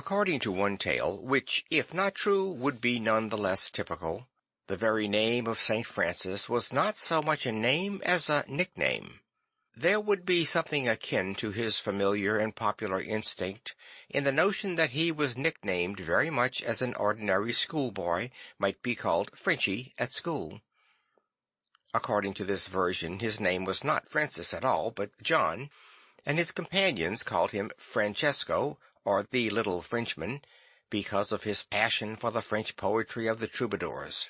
According to one tale, which, if not true, would be none the less typical, the very name of St. Francis was not so much a name as a nickname. There would be something akin to his familiar and popular instinct in the notion that he was nicknamed very much as an ordinary schoolboy might be called Frenchy at school. According to this version, his name was not Francis at all, but John, and his companions called him Francesco, or the Little Frenchman, because of his passion for the French poetry of the troubadours.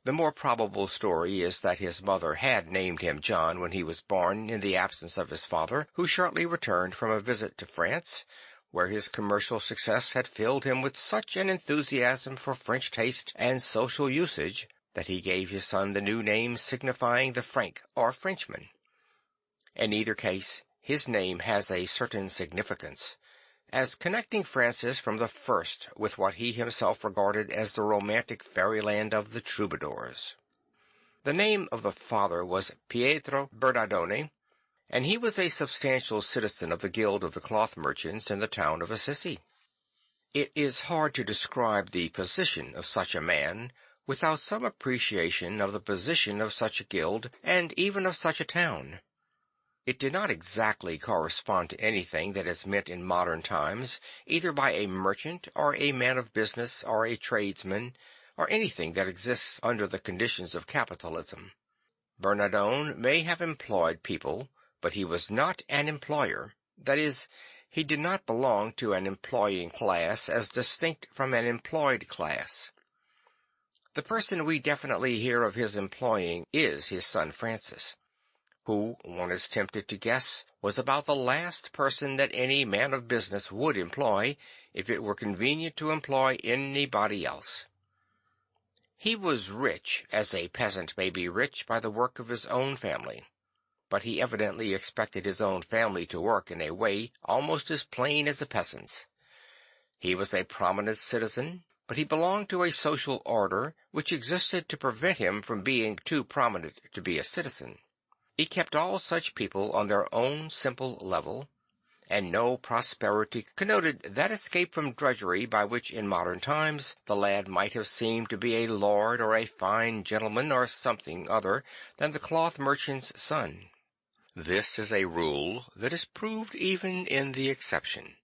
The more probable story is that his mother had named him John when he was born in the absence of his father, who shortly returned from a visit to France, where his commercial success had filled him with such an enthusiasm for French taste and social usage that he gave his son the new name signifying the Frank or Frenchman. In either case, his name has a certain significance, as connecting Francis from the first with what he himself regarded as the romantic fairyland of the troubadours. The name of the father was Pietro Bernardone, and he was a substantial citizen of the Guild of the Cloth Merchants in the town of Assisi. It is hard to describe the position of such a man without some appreciation of the position of such a guild, and even of such a town. It did not exactly correspond to anything that is meant in modern times, either by a merchant, or a man of business, or a tradesman, or anything that exists under the conditions of capitalism. Bernardone may have employed people, but he was not an employer. That is, he did not belong to an employing class as distinct from an employed class. The person we definitely hear of his employing is his son Francis, who, one is tempted to guess, was about the last person that any man of business would employ, if it were convenient to employ anybody else. He was rich, as a peasant may be rich by the work of his own family, but he evidently expected his own family to work in a way almost as plain as a peasant's. He was a prominent citizen, but he belonged to a social order which existed to prevent him from being too prominent to be a citizen. He kept all such people on their own simple level, and no prosperity connoted that escape from drudgery by which in modern times the lad might have seemed to be a lord or a fine gentleman or something other than the cloth merchant's son. This is a rule that is proved even in the exception.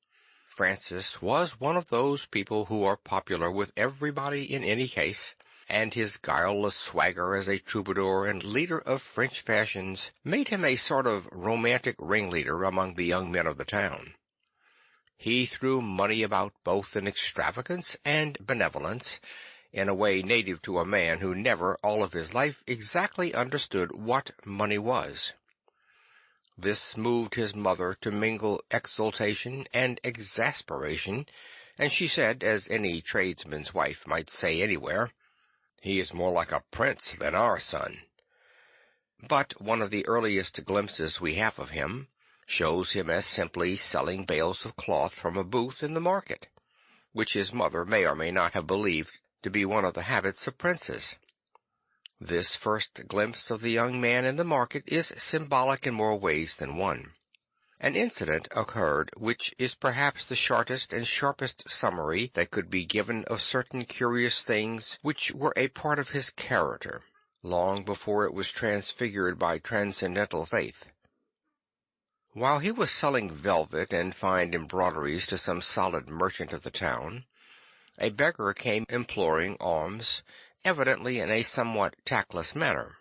Francis was one of those people who are popular with everybody in any case, and his guileless swagger as a troubadour and leader of French fashions made him a sort of romantic ringleader among the young men of the town. He threw money about both in extravagance and benevolence, in a way native to a man who never all of his life exactly understood what money was. This moved his mother to mingle exultation and exasperation, and she said, as any tradesman's wife might say anywhere, "He is more like a prince than our son." But one of the earliest glimpses we have of him shows him as simply selling bales of cloth from a booth in the market, which his mother may or may not have believed to be one of the habits of princes. This first glimpse of the young man in the market is symbolic in more ways than one. An incident occurred which is perhaps the shortest and sharpest summary that could be given of certain curious things which were a part of his character, long before it was transfigured by transcendental faith. While he was selling velvet and fine embroideries to some solid merchant of the town, a beggar came imploring alms, evidently in a somewhat tactless manner.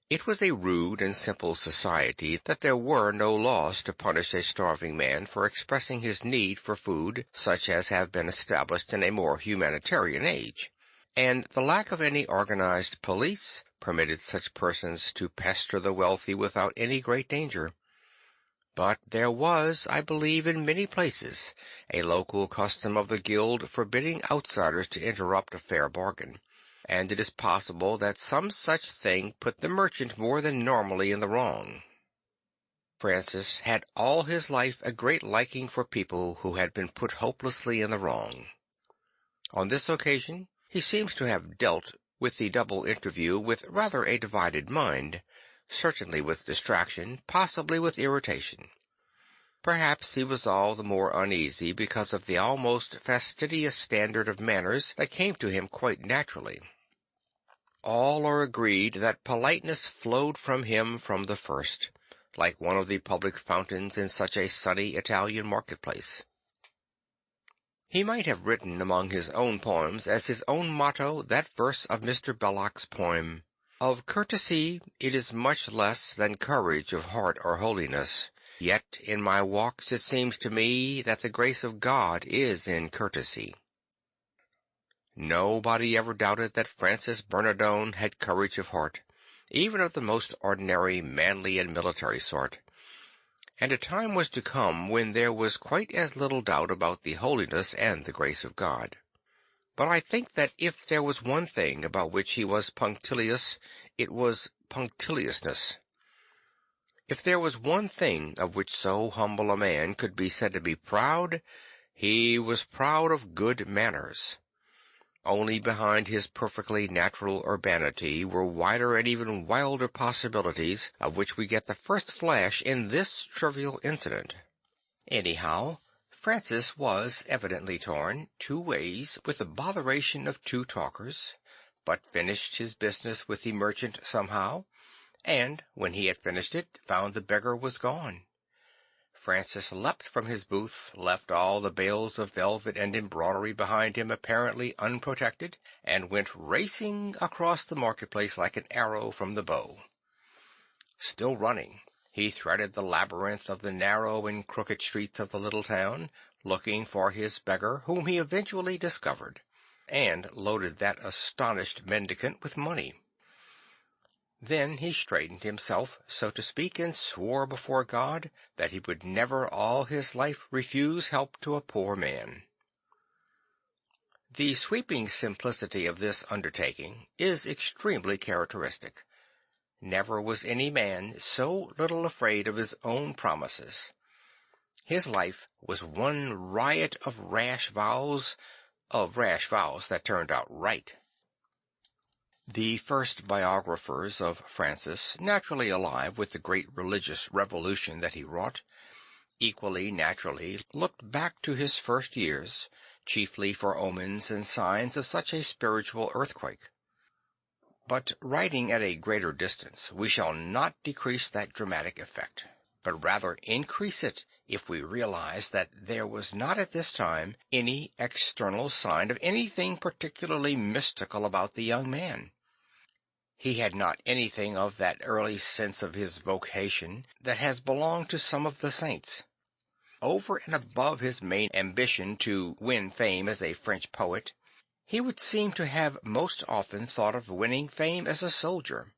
It was a rude and simple society that there were no laws to punish a starving man for expressing his need for food, such as have been established in a more humanitarian age, and the lack of any organized police permitted such persons to pester the wealthy without any great danger. But there was, I believe, in many places, a local custom of the guild forbidding outsiders to interrupt a fair bargain, and it is possible that some such thing put the merchant more than normally in the wrong. Francis had all his life a great liking for people who had been put hopelessly in the wrong. On this occasion he seems to have dealt with the double interview with rather a divided mind, certainly with distraction, possibly with irritation. Perhaps he was all the more uneasy because of the almost fastidious standard of manners that came to him quite naturally. All are agreed that politeness flowed from him from the first, like one of the public fountains in such a sunny Italian marketplace. He might have written among his own poems as his own motto that verse of Mr. Belloc's poem: "Of courtesy it is much less than courage of heart or holiness. Yet in my walks it seems to me that the grace of God is in courtesy." Nobody ever doubted that Francis Bernardone had courage of heart, even of the most ordinary, manly and military sort. And a time was to come when there was quite as little doubt about the holiness and the grace of God. But I think that if there was one thing about which he was punctilious, it was punctiliousness. If there was one thing of which so humble a man could be said to be proud, he was proud of good manners. Only behind his perfectly natural urbanity were wider and even wilder possibilities, of which we get the first flash in this trivial incident. Anyhow, Francis was evidently torn 2 ways with the botheration of 2 talkers, but finished his business with the merchant somehow, and when he had finished it, found the beggar was gone. Francis leapt from his booth, left all the bales of velvet and embroidery behind him apparently unprotected, and went racing across the marketplace like an arrow from the bow. Still running, he threaded the labyrinth of the narrow and crooked streets of the little town, looking for his beggar, whom he eventually discovered, and loaded that astonished mendicant with money. Then he straightened himself, so to speak, and swore before God that he would never all his life refuse help to a poor man. The sweeping simplicity of this undertaking is extremely characteristic. Never was any man so little afraid of his own promises. His life was one riot of rash vows that turned out right. The first biographers of Francis, naturally alive with the great religious revolution that he wrought, equally naturally looked back to his first years, chiefly for omens and signs of such a spiritual earthquake. But writing at a greater distance, we shall not decrease that dramatic effect, but rather increase it if we realize that there was not at this time any external sign of anything particularly mystical about the young man. He had not anything of that early sense of his vocation that has belonged to some of the saints. Over and above his main ambition to win fame as a French poet, he would seem to have most often thought of winning fame as a soldier.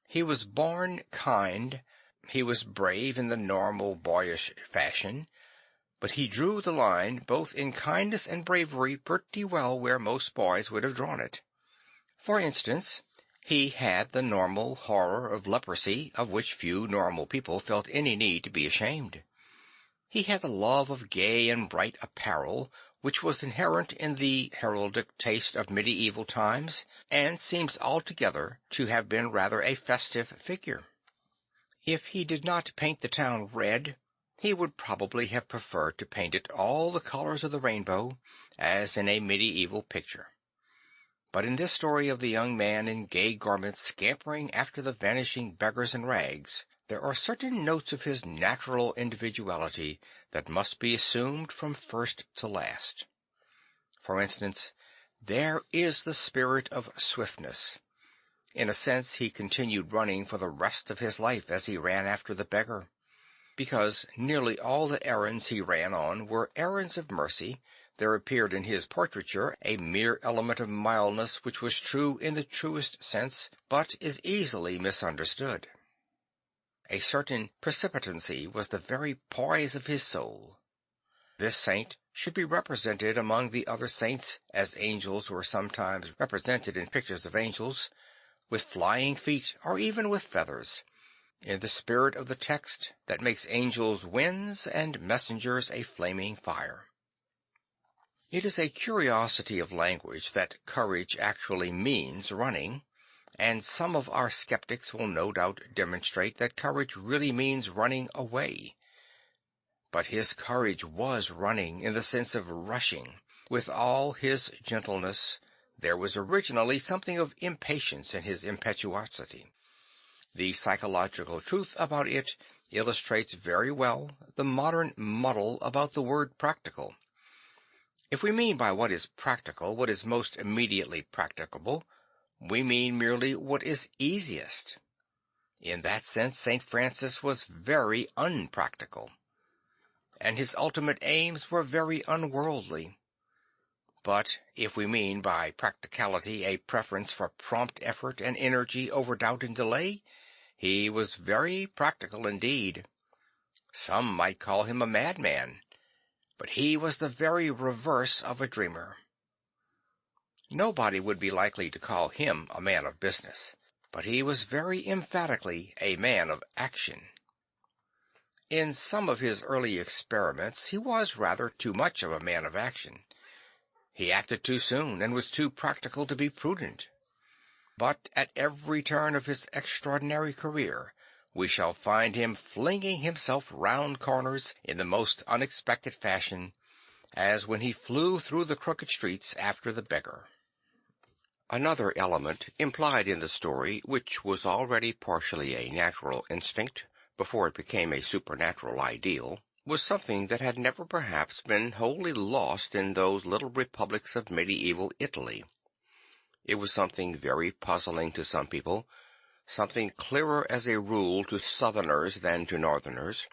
He was born kind, he was brave in the normal boyish fashion, but he drew the line both in kindness and bravery pretty well where most boys would have drawn it. For instance, he had the normal horror of leprosy, of which few normal people felt any need to be ashamed. He had the love of gay and bright apparel, which was inherent in the heraldic taste of medieval times, and seems altogether to have been rather a festive figure. If he did not paint the town red, he would probably have preferred to paint it all the colors of the rainbow, as in a medieval picture. But in this story of the young man in gay garments scampering after the vanishing beggars in rags, there are certain notes of his natural individuality that must be assumed from first to last. For instance, there is the spirit of swiftness. In a sense, he continued running for the rest of his life as he ran after the beggar, because nearly all the errands he ran on were errands of mercy. There appeared in his portraiture a mere element of mildness which was true in the truest sense, but is easily misunderstood. A certain precipitancy was the very poise of his soul. This saint should be represented among the other saints, as angels were sometimes represented in pictures of angels, with flying feet or even with feathers, in the spirit of the text that makes angels winds and messengers a flaming fire. It is a curiosity of language that courage actually means running, and some of our skeptics will no doubt demonstrate that courage really means running away. But his courage was running, in the sense of rushing. With all his gentleness, there was originally something of impatience in his impetuosity. The psychological truth about it illustrates very well the modern muddle about the word practical. If we mean by what is practical what is most immediately practicable, we mean merely what is easiest. In that sense, St. Francis was very unpractical, and his ultimate aims were very unworldly. But if we mean by practicality a preference for prompt effort and energy over doubt and delay, he was very practical indeed. Some might call him a madman, but he was the very reverse of a dreamer. Nobody would be likely to call him a man of business, but he was very emphatically a man of action. In some of his early experiments he was rather too much of a man of action. He acted too soon, and was too practical to be prudent. But at every turn of his extraordinary career, we shall find him flinging himself round corners in the most unexpected fashion, as when he flew through the crooked streets after the beggar. Another element implied in the story, which was already partially a natural instinct before it became a supernatural ideal, was something that had never perhaps been wholly lost in those little republics of medieval Italy. It was something very puzzling to some people, something clearer as a rule to Southerners than to Northerners,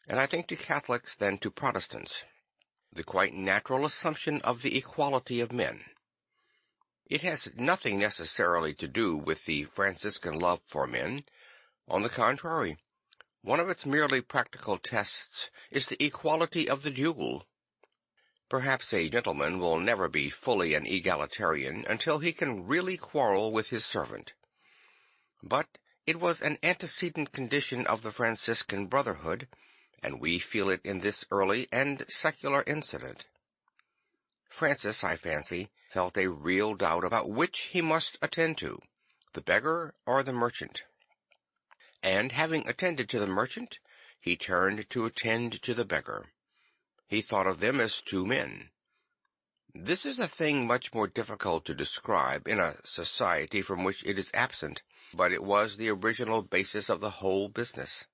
and I think to Catholics than to Protestants. The quite natural assumption of the equality of men. It has nothing necessarily to do with the Franciscan love for men. On the contrary, one of its merely practical tests is the equality of the duel. Perhaps a gentleman will never be fully an egalitarian until he can really quarrel with his servant. But it was an antecedent condition of the Franciscan brotherhood, and we feel it in this early and secular incident. Francis, I fancy, felt a real doubt about which he must attend to, the beggar or the merchant. And having attended to the merchant, he turned to attend to the beggar. He thought of them as two men. This is a thing much more difficult to describe in a society from which it is absent, but it was the original basis of the whole business.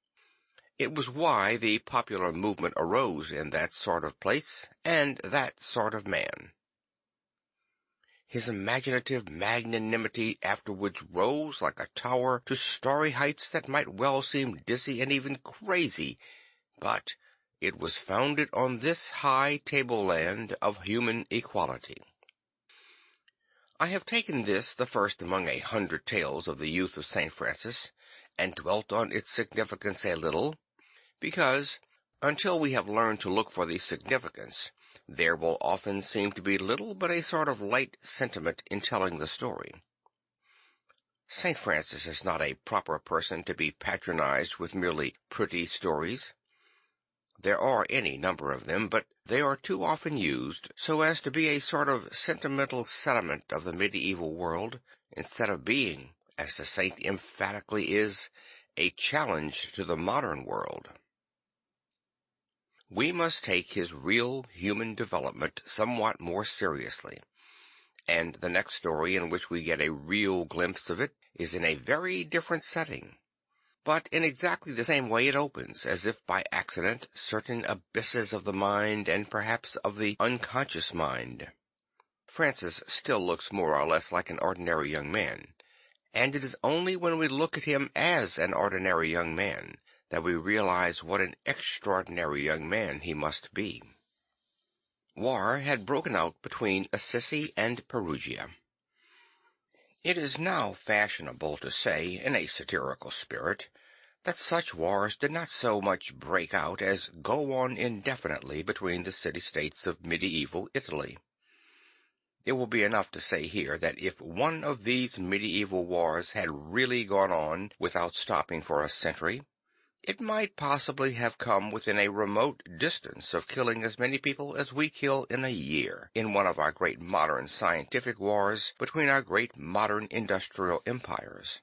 It was why the popular movement arose in that sort of place and that sort of man. His imaginative magnanimity afterwards rose like a tower to starry heights that might well seem dizzy and even crazy, but it was founded on this high tableland of human equality. I have taken this, the first among 100 tales of the youth of St. Francis, and dwelt on its significance a little, because, until we have learned to look for the significance, there will often seem to be little but a sort of light sentiment in telling the story. St. Francis is not a proper person to be patronized with merely pretty stories. There are any number of them, but they are too often used so as to be a sort of sentimental sediment of the medieval world, instead of being, as the saint emphatically is, a challenge to the modern world. We must take his real human development somewhat more seriously, and the next story in which we get a real glimpse of it is in a very different setting. But in exactly the same way it opens, as if by accident, certain abysses of the mind and perhaps of the unconscious mind. Francis still looks more or less like an ordinary young man, and it is only when we look at him as an ordinary young man that we realize what an extraordinary young man he must be. War had broken out between Assisi and Perugia. It is now fashionable to say, in a satirical spirit, that such wars did not so much break out as go on indefinitely between the city-states of medieval Italy. It will be enough to say here that if one of these medieval wars had really gone on without stopping for a century, it might possibly have come within a remote distance of killing as many people as we kill in a year in one of our great modern scientific wars between our great modern industrial empires.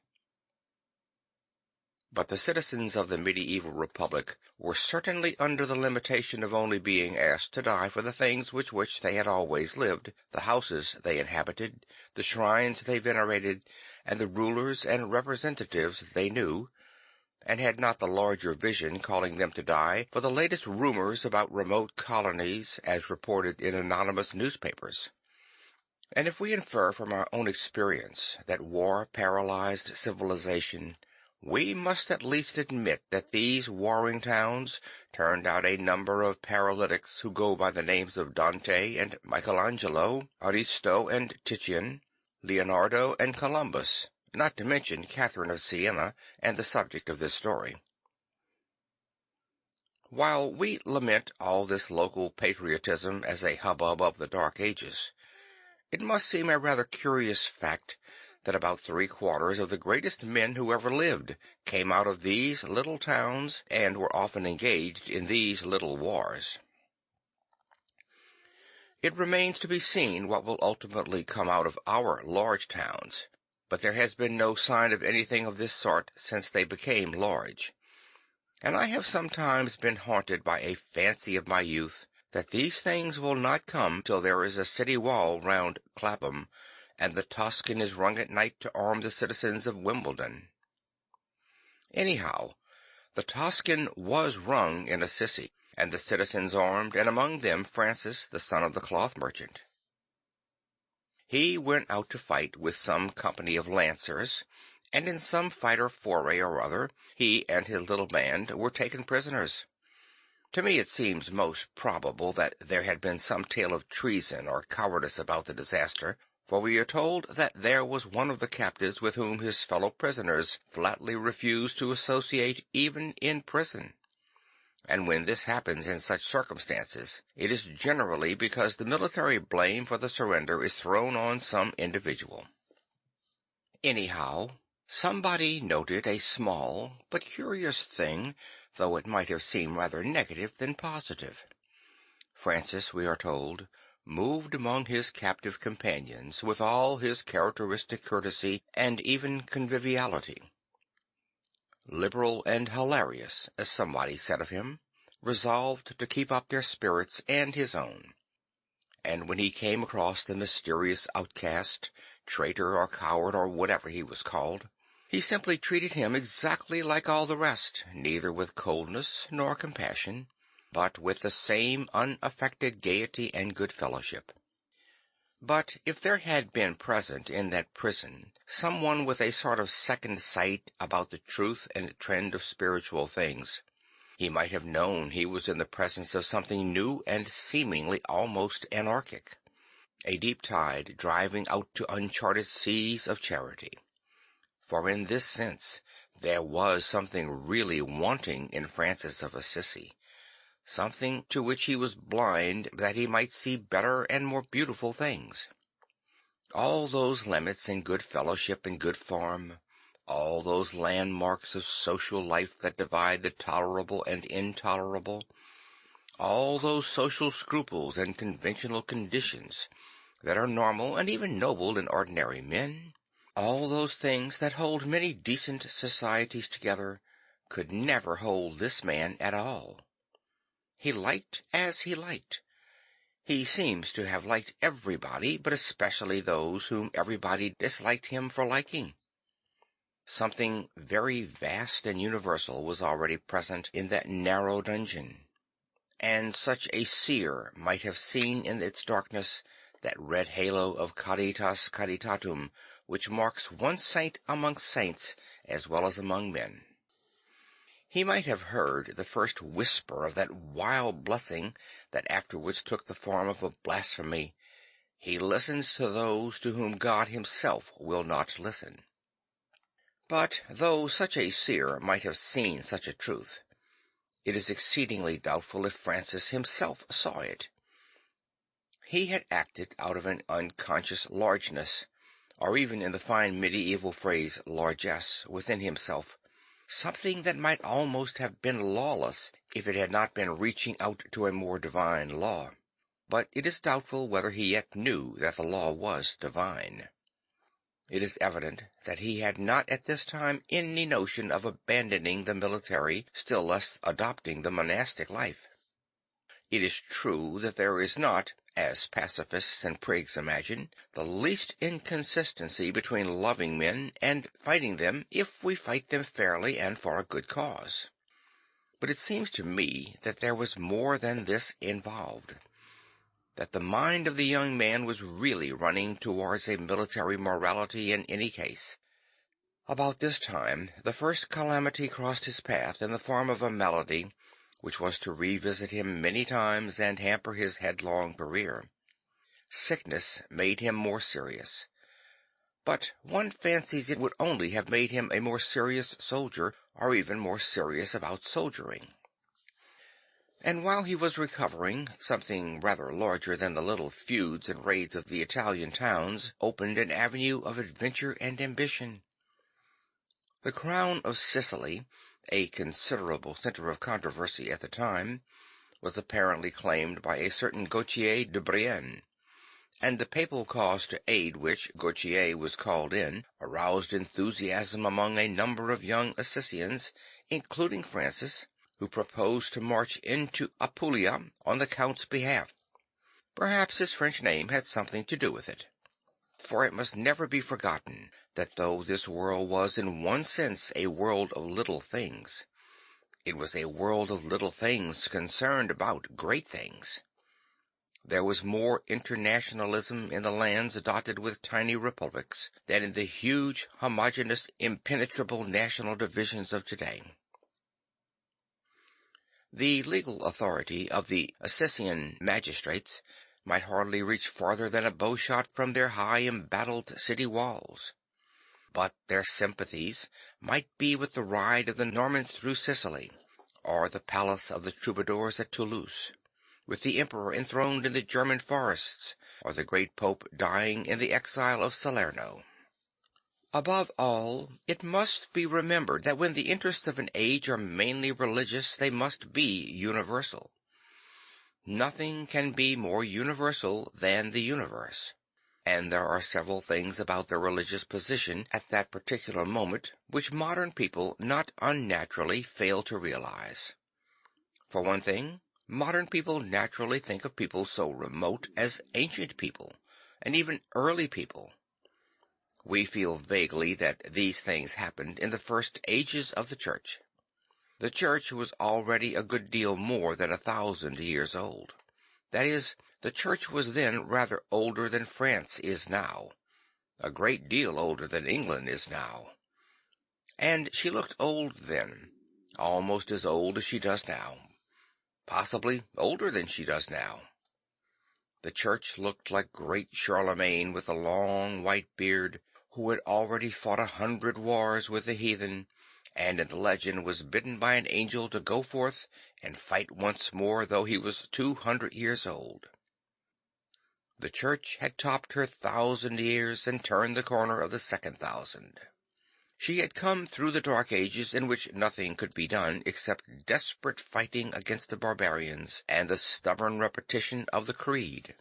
But the citizens of the medieval republic were certainly under the limitation of only being asked to die for the things with which they had always lived, the houses they inhabited, the shrines they venerated, and the rulers and representatives they knew, and had not the larger vision calling them to die for the latest rumors about remote colonies as reported in anonymous newspapers. And if we infer from our own experience that war paralyzed civilization, we must at least admit that these warring towns turned out a number of paralytics who go by the names of Dante and Michelangelo, Aristo and Titian, Leonardo and Columbus, not to mention Catherine of Siena and the subject of this story. While we lament all this local patriotism as a hubbub of the Dark Ages, it must seem a rather curious fact that about 3/4 of the greatest men who ever lived came out of these little towns and were often engaged in these little wars. It remains to be seen what will ultimately come out of our large towns, but there has been no sign of anything of this sort since they became large, and I have sometimes been haunted by a fancy of my youth that these things will not come till there is a city wall round Clapham, and the tocsin is rung at night to arm the citizens of Wimbledon. Anyhow, the tocsin was rung in Assisi, and the citizens armed, and among them Francis, the son of the cloth merchant. He went out to fight with some company of lancers, and in some fight or foray or other, he and his little band were taken prisoners. To me it seems most probable that there had been some tale of treason or cowardice about the disaster, for we are told that there was one of the captives with whom his fellow prisoners flatly refused to associate even in prison. And when this happens in such circumstances, it is generally because the military blame for the surrender is thrown on some individual. Anyhow, somebody noted a small but curious thing, though it might have seemed rather negative than positive. Francis, we are told, moved among his captive companions with all his characteristic courtesy and even conviviality. Liberal and hilarious, as somebody said of him, resolved to keep up their spirits and his own. And when he came across the mysterious outcast, traitor or coward or whatever he was called, he simply treated him exactly like all the rest, neither with coldness nor compassion, but with the same unaffected gaiety and good fellowship. But if there had been present in that prison someone with a sort of second sight about the truth and trend of spiritual things, he might have known he was in the presence of something new and seemingly almost anarchic, a deep tide driving out to uncharted seas of charity. For in this sense there was something really wanting in Francis of Assisi, something to which he was blind that he might see better and more beautiful things. All those limits in good fellowship and good form, all those landmarks of social life that divide the tolerable and intolerable, all those social scruples and conventional conditions that are normal and even noble in ordinary men, all those things that hold many decent societies together, could never hold this man at all. He liked as he liked. He seems to have liked everybody, but especially those whom everybody disliked him for liking. Something very vast and universal was already present in that narrow dungeon, and such a seer might have seen in its darkness that red halo of caritas caritatum which marks one saint amongst saints as well as among men. He might have heard the first whisper of that wild blessing that afterwards took the form of a blasphemy: "He listens to those to whom God himself will not listen." But though such a seer might have seen such a truth, it is exceedingly doubtful if Francis himself saw it. He had acted out of an unconscious largeness, or even in the fine medieval phrase largesse, within himself, something that might almost have been lawless if it had not been reaching out to a more divine law. But it is doubtful whether he yet knew that the law was divine. It is evident that he had not at this time any notion of abandoning the military, still less adopting the monastic life. It is true that there is not, as pacifists and prigs imagine, the least inconsistency between loving men and fighting them if we fight them fairly and for a good cause. But it seems to me that there was more than this involved, that the mind of the young man was really running towards a military morality in any case. About this time the first calamity crossed his path in the form of a malady which was to revisit him many times and hamper his headlong career. Sickness made him more serious, but one fancies it would only have made him a more serious soldier, or even more serious about soldiering. And while he was recovering, something rather larger than the little feuds and raids of the Italian towns opened an avenue of adventure and ambition. The crown of Sicily, a considerable center of controversy at the time, was apparently claimed by a certain Gautier de Brienne, and the papal cause to aid which Gautier was called in aroused enthusiasm among a number of young Assisians, including Francis, who proposed to march into Apulia on the Count's behalf. Perhaps his French name had something to do with it. For it must never be forgotten that though this world was in one sense a world of little things, it was a world of little things concerned about great things. There was more internationalism in the lands dotted with tiny republics than in the huge, homogeneous, impenetrable national divisions of today. The legal authority of the Assisian magistrates might hardly reach farther than a bowshot from their high embattled city walls. But their sympathies might be with the ride of the Normans through Sicily, or the palace of the troubadours at Toulouse, with the emperor enthroned in the German forests, or the great pope dying in the exile of Salerno. Above all, it must be remembered that when the interests of an age are mainly religious, they must be universal. Nothing can be more universal than the universe, and there are several things about the religious position at that particular moment which modern people not unnaturally fail to realize. For one thing, modern people naturally think of people so remote as ancient people, and even early people. We feel vaguely that these things happened in the first ages of the Church. The Church was already a good deal more than 1,000 years old. That is, the Church was then rather older than France is now, a great deal older than England is now. And she looked old then, almost as old as she does now, possibly older than she does now. The Church looked like great Charlemagne with a long white beard, who had already fought 100 wars with the heathen, and in the legend was bidden by an angel to go forth and fight once more, though he was 200 years old. The Church had topped her 1,000 years and turned the corner of the second 1,000. She had come through the Dark Ages in which nothing could be done except desperate fighting against the barbarians and the stubborn repetition of the Creed.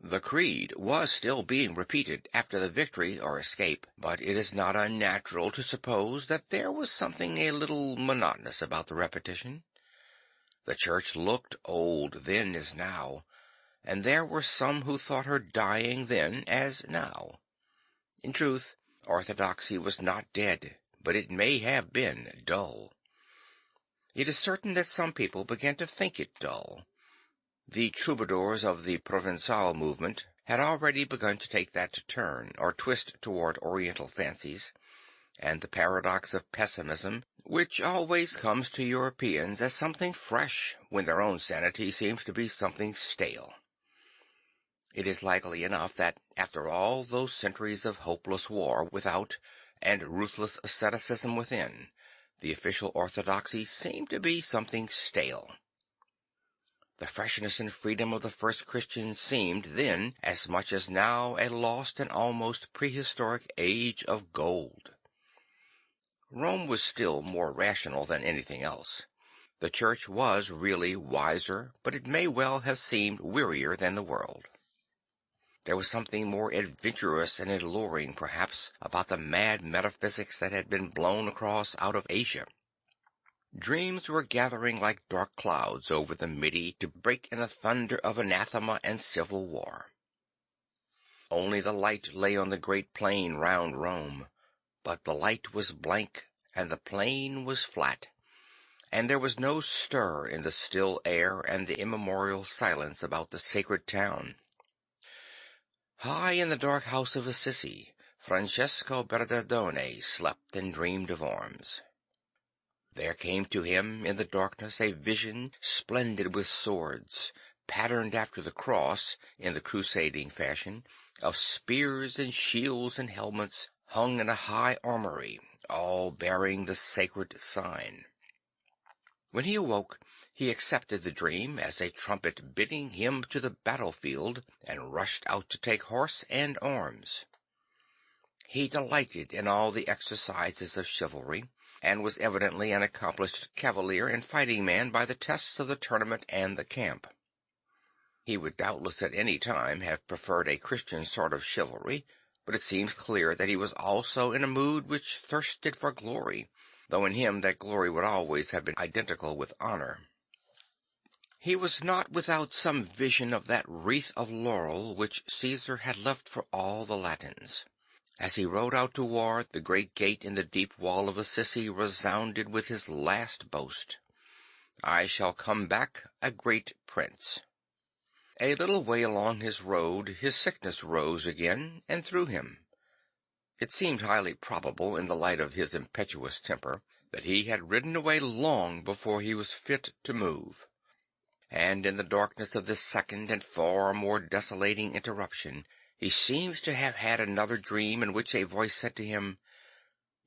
The Creed was still being repeated after the victory or escape, but it is not unnatural to suppose that there was something a little monotonous about the repetition. The Church looked old then as now, and there were some who thought her dying then as now. In truth, orthodoxy was not dead, but it may have been dull. It is certain that some people began to think it dull. The troubadours of the Provençal movement had already begun to take that turn, or twist toward Oriental fancies, and the paradox of pessimism, which always comes to Europeans as something fresh when their own sanity seems to be something stale. It is likely enough that, after all those centuries of hopeless war without and ruthless asceticism within, the official orthodoxy seemed to be something stale. The freshness and freedom of the first Christians seemed then, as much as now, a lost and almost prehistoric age of gold. Rome was still more rational than anything else. The Church was really wiser, but it may well have seemed wearier than the world. There was something more adventurous and alluring, perhaps, about the mad metaphysics that had been blown across out of Asia. Dreams were gathering like dark clouds over the Midi to break in a thunder of anathema and civil war. Only the light lay on the great plain round Rome, but the light was blank and the plain was flat, and there was no stir in the still air and the immemorial silence about the sacred town. High in the dark house of Assisi, Francesco Bernardone slept and dreamed of arms. There came to him in the darkness a vision splendid with swords, patterned after the cross in the crusading fashion, of spears and shields and helmets hung in a high armory, all bearing the sacred sign. When he awoke, he accepted the dream as a trumpet bidding him to the battlefield, and rushed out to take horse and arms. He delighted in all the exercises of chivalry, and was evidently an accomplished cavalier and fighting man by the tests of the tournament and the camp. He would doubtless at any time have preferred a Christian sort of chivalry, but it seems clear that he was also in a mood which thirsted for glory, though in him that glory would always have been identical with honor. He was not without some vision of that wreath of laurel which Caesar had left for all the Latins. As he rode out to war, the great gate in the deep wall of Assisi resounded with his last boast, "I shall come back a great prince." A little way along his road his sickness rose again and threw him. It seemed highly probable, in the light of his impetuous temper, that he had ridden away long before he was fit to move. And in the darkness of this second and far more desolating interruption, he seems to have had another dream in which a voice said to him,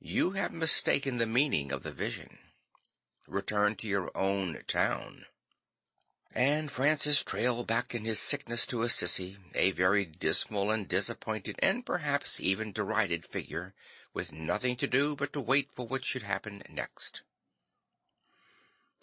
"You have mistaken the meaning of the vision. Return to your own town." And Francis trailed back in his sickness to Assisi, a very dismal and disappointed and perhaps even derided figure, with nothing to do but to wait for what should happen next.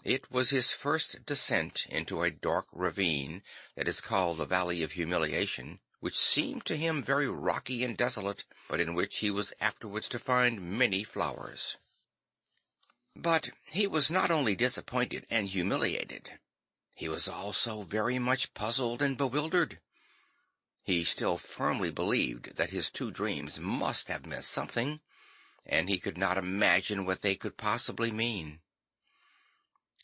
It was his first descent into a dark ravine that is called the Valley of Humiliation, which seemed to him very rocky and desolate, but in which he was afterwards to find many flowers. But he was not only disappointed and humiliated. He was also very much puzzled and bewildered. He still firmly believed that his two dreams must have meant something, and he could not imagine what they could possibly mean.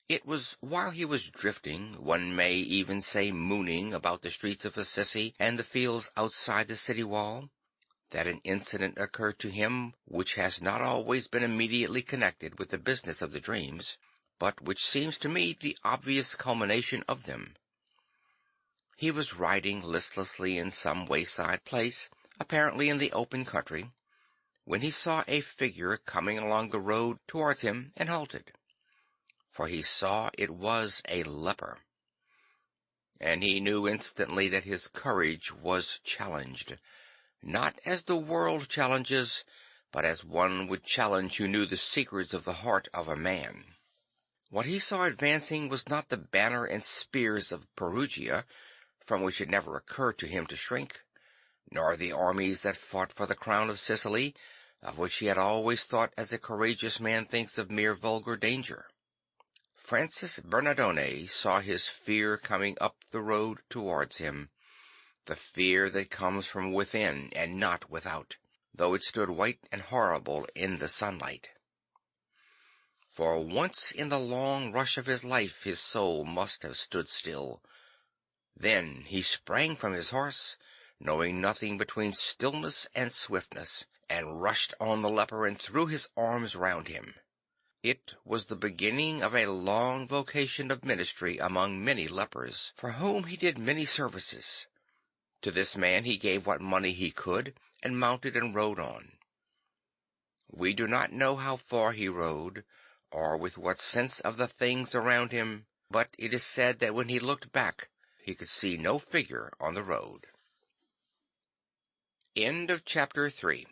It was while he was drifting, one may even say mooning, about the streets of Assisi and the fields outside the city wall, that an incident occurred to him which has not always been immediately connected with the business of the dreams, but which seems to me the obvious culmination of them. He was riding listlessly in some wayside place, apparently in the open country, when he saw a figure coming along the road towards him, and halted. For he saw it was a leper, and he knew instantly that his courage was challenged, not as the world challenges, but as one would challenge who knew the secrets of the heart of a man. What he saw advancing was not the banner and spears of Perugia, from which it never occurred to him to shrink, nor the armies that fought for the crown of Sicily, of which he had always thought as a courageous man thinks of mere vulgar danger. Francis Bernardone saw his fear coming up the road towards him, the fear that comes from within and not without, though it stood white and horrible in the sunlight. For once in the long rush of his life his soul must have stood still. Then he sprang from his horse, knowing nothing between stillness and swiftness, and rushed on the leper and threw his arms round him. It was the beginning of a long vocation of ministry among many lepers, for whom he did many services. To this man he gave what money he could, and mounted and rode on. We do not know how far he rode, or with what sense of the things around him, but it is said that when he looked back he could see no figure on the road. End of chapter 3.